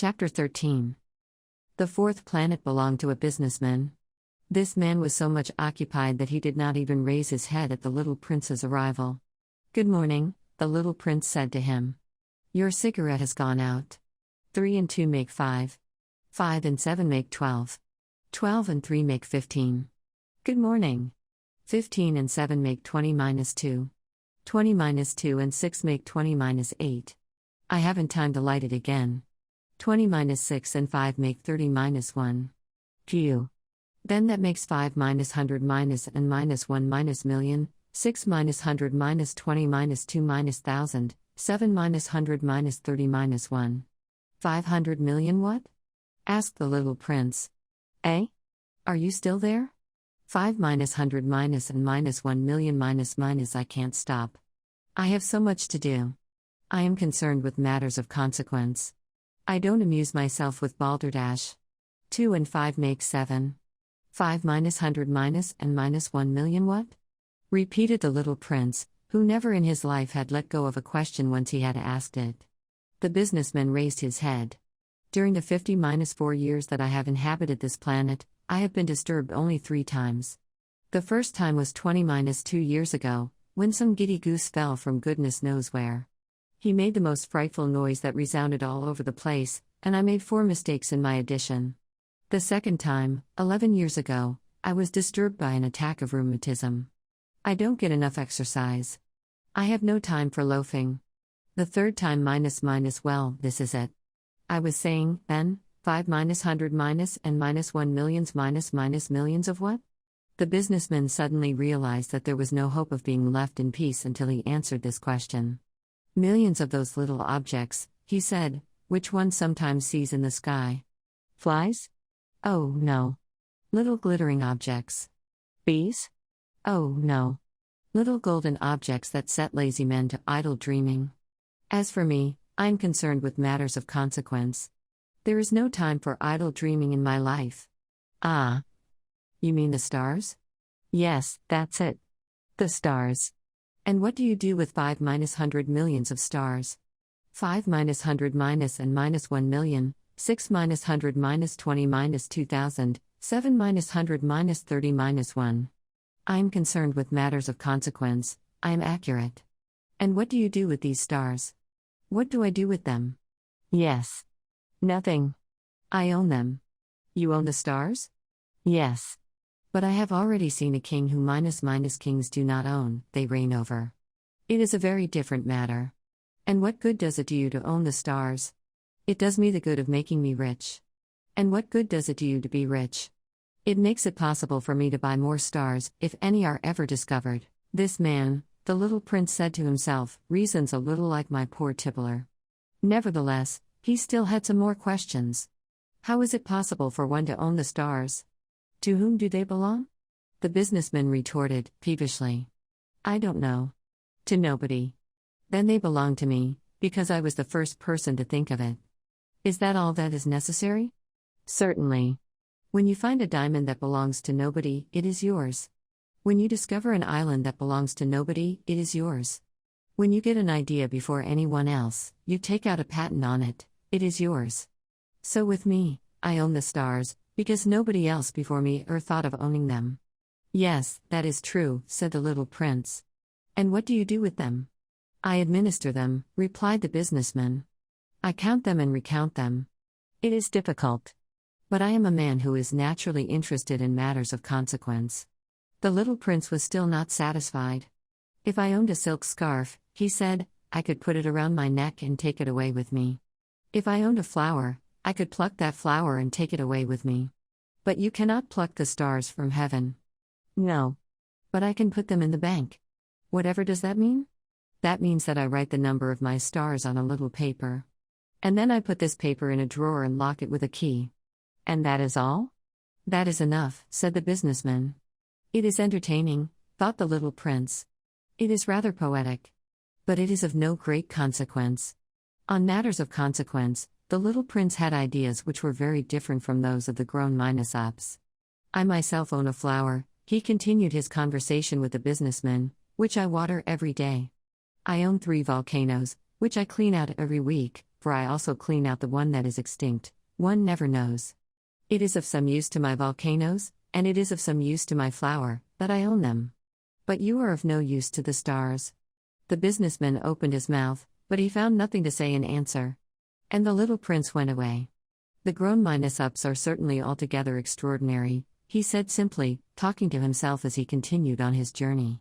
Chapter 13. The fourth planet belonged to a businessman. This man was so much occupied that he did not even raise his head at the little prince's arrival. "Good morning," the little prince said to him. "Your cigarette has gone out. 3 and 2 make 5. 5 and 7 make 12. 12 and 3 make 15. Good morning. 15 and 7 make 20 minus 2. 20 minus 2 and 6 make 20 minus 8. I haven't time to light it again. 20 minus 6 and 5 make 30 minus 1. Phew. Then that makes 5 minus 100 minus and minus 1 minus million, 6 minus 100 minus 20 minus 2 minus 1,000, 7 minus 100 minus 30 minus 1. 500 million what?" asked the little prince. "Eh? Are you still there? 5 minus 100 minus and minus 1 million minus I can't stop. I have so much to do. I am concerned with matters of consequence. I don't amuse myself with balderdash. 2 and 5 make 7. 5 minus 100 minus and minus 1 million what?" repeated the little prince, who never in his life had let go of a question once he had asked it. The businessman raised his head. "During the 50-4 years that I have inhabited this planet, I have been disturbed only 3 times. The first time was 20-2 years ago, when some giddy goose fell from goodness knows where. He made the most frightful noise that resounded all over the place, and I made 4 mistakes in my addition. The second time, 11 years ago, I was disturbed by an attack of rheumatism. I don't get enough exercise. I have no time for loafing. The third time well, this is it. I was saying, then, 5 minus 100 minus and minus 1 millions minus millions of what?" The businessman suddenly realized that there was no hope of being left in peace until he answered this question. "Millions of those little objects," he said, "which one sometimes sees in the sky." "Flies? Oh, no. Little glittering objects. Bees? Oh, no. Little golden objects that set lazy men to idle dreaming. As for me, I am concerned with matters of consequence. There is no time for idle dreaming in my life." "Ah. You mean the stars?" "Yes, that's it. The stars. And what do you do with 5 minus 100 millions of stars? 5 minus 100 minus and minus 1 million, 6 minus 100 minus 20 minus 2,000, 7 minus 100 minus 30 minus 1. I am concerned with matters of consequence, I am accurate. And what do you do with these stars?" "What do I do with them?" "Yes. Nothing. I own them." "You own the stars?" "Yes. But I have already seen a king who minus kings do not own, they reign over. It is a very different matter. And what good does it do you to own the stars? It does me the good of making me rich. And what good does it do you to be rich? It makes it possible for me to buy more stars, if any are ever discovered. This man, the little prince said to himself, reasons a little like my poor tippler. Nevertheless, he still had some more questions. How is it possible for one to own the stars? To whom do they belong? The businessman retorted, peevishly. I don't know. To nobody. Then they belong to me, because I was the first person to think of it. Is that all that is necessary? Certainly. When you find a diamond that belongs to nobody, it is yours. When you discover an island that belongs to nobody, it is yours. When you get an idea before anyone else, you take out a patent on it, it is yours. So with me, I own the stars, because nobody else before me ever thought of owning them. Yes, that is true, said the little prince. And what do you do with them? I administer them, replied the businessman. I count them and recount them. It is difficult. But I am a man who is naturally interested in matters of consequence. The little prince was still not satisfied. If I owned a silk scarf, he said, I could put it around my neck and take it away with me. If I owned a flower, I could pluck that flower and take it away with me. But you cannot pluck the stars from heaven. No. But I can put them in the bank. Whatever does that mean? That means that I write the number of my stars on a little paper. And then I put this paper in a drawer and lock it with a key. And that is all? That is enough, said the businessman. It is entertaining, thought the little prince. It is rather poetic. But it is of no great consequence. On matters of consequence, the little prince had ideas which were very different from those of the grown Minos-ops. I myself own a flower, he continued his conversation with the businessman, which I water every day. I own 3 volcanoes, which I clean out every week, for I also clean out the one that is extinct. One never knows. It is of some use to my volcanoes, and it is of some use to my flower, that I own them. But you are of no use to the stars." The businessman opened his mouth, but he found nothing to say in answer. And the little prince went away. "The grown minus-ups are certainly altogether extraordinary," he said simply, talking to himself as he continued on his journey.